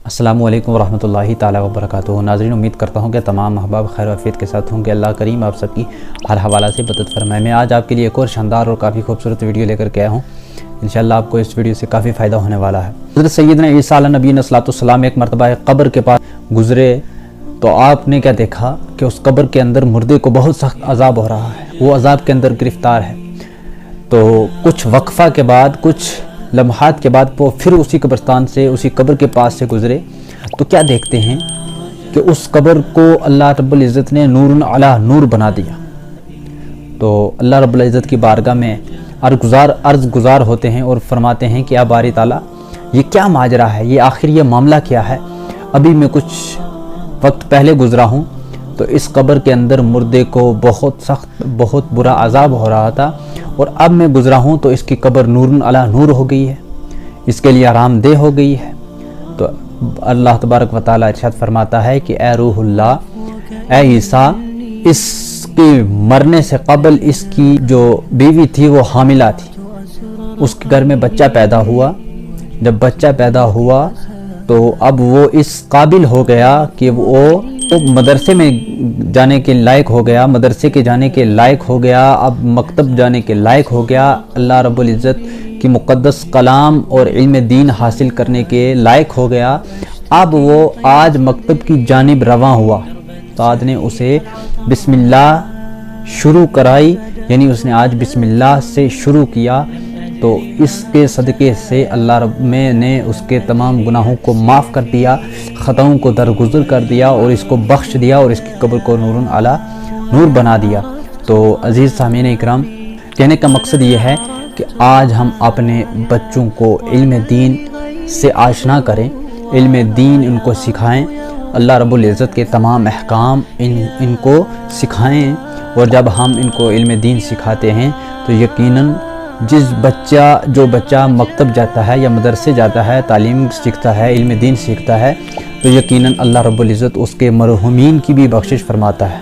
السلام علیکم ورحمۃ اللہ تعالیٰ وبرکاتہ۔ ناظرین، امید کرتا ہوں کہ تمام احباب خیر و عافیت کے ساتھ ہوں گے۔ اللہ کریم آپ سب کی ہر حوالہ سے مدد فرمائے۔ میں آج آپ کے لیے ایک اور شاندار اور کافی خوبصورت ویڈیو لے کر کے آیا ہوں۔ انشاءاللہ آپ کو اس ویڈیو سے کافی فائدہ ہونے والا ہے۔ حضرت سیدنا عیسیٰ علیہ نبی صلی اللہ علیہ وسلم ایک مرتبہ قبر کے پاس گزرے تو آپ نے کیا دیکھا کہ اس قبر کے اندر مردے کو بہت سخت عذاب ہو رہا ہے، وہ عذاب کے اندر گرفتار ہے۔ تو کچھ وقفہ کے بعد، کچھ لمحات کے بعد وہ پھر اسی قبرستان سے، اسی قبر کے پاس سے گزرے تو کیا دیکھتے ہیں کہ اس قبر کو اللہ رب العزت نے نور علی نور بنا دیا۔ تو اللہ رب العزت کی بارگاہ میں عرض گزار ہوتے ہیں اور فرماتے ہیں کہ یا باری تعالیٰ، یہ کیا ماجرا ہے، یہ آخر یہ معاملہ کیا ہے؟ ابھی میں کچھ وقت پہلے گزرا ہوں تو اس قبر کے اندر مردے کو بہت سخت، بہت برا عذاب ہو رہا تھا، اور اب میں گزرا ہوں تو اس کی قبر نور علی نور ہو گئی ہے، اس کے لیے آرام دہ ہو گئی ہے۔ تو اللہ تبارک و تعالیٰ ارشاد فرماتا ہے کہ اے روح اللہ، اے عیسیٰ، اس کے مرنے سے قبل اس کی جو بیوی تھی وہ حاملہ تھی، اس کے گھر میں بچہ پیدا ہوا۔ جب بچہ پیدا ہوا تو اب وہ اس قابل ہو گیا کہ وہ مدرسے میں جانے کے لائق ہو گیا، مدرسے کے جانے کے لائق ہو گیا، اب مکتب جانے کے لائق ہو گیا، اللہ رب العزت کی مقدس کلام اور علم دین حاصل کرنے کے لائق ہو گیا۔ اب وہ آج مکتب کی جانب رواں ہوا، استاد نے اسے بسم اللہ شروع کرائی، یعنی اس نے آج بسم اللہ سے شروع کیا، تو اس کے صدقے سے اللہ رب میں نے اس کے تمام گناہوں کو معاف کر دیا، خطاؤں کو درگزر کر دیا اور اس کو بخش دیا اور اس کی قبر کو نور علی نور بنا دیا۔ تو عزیز سامعین اکرام، کہنے کا مقصد یہ ہے کہ آج ہم اپنے بچوں کو علم دین سے آشنا کریں، علم دین ان کو سکھائیں، اللہ رب العزت کے تمام احکام ان کو سکھائیں، اور جب ہم ان کو علم دین سکھاتے ہیں تو یقیناً جو بچہ مکتب جاتا ہے یا مدرسے جاتا ہے، تعلیم سیکھتا ہے، علم دین سیکھتا ہے، تو یقیناً اللہ رب العزت اس کے مرحومین کی بھی بخشش فرماتا ہے۔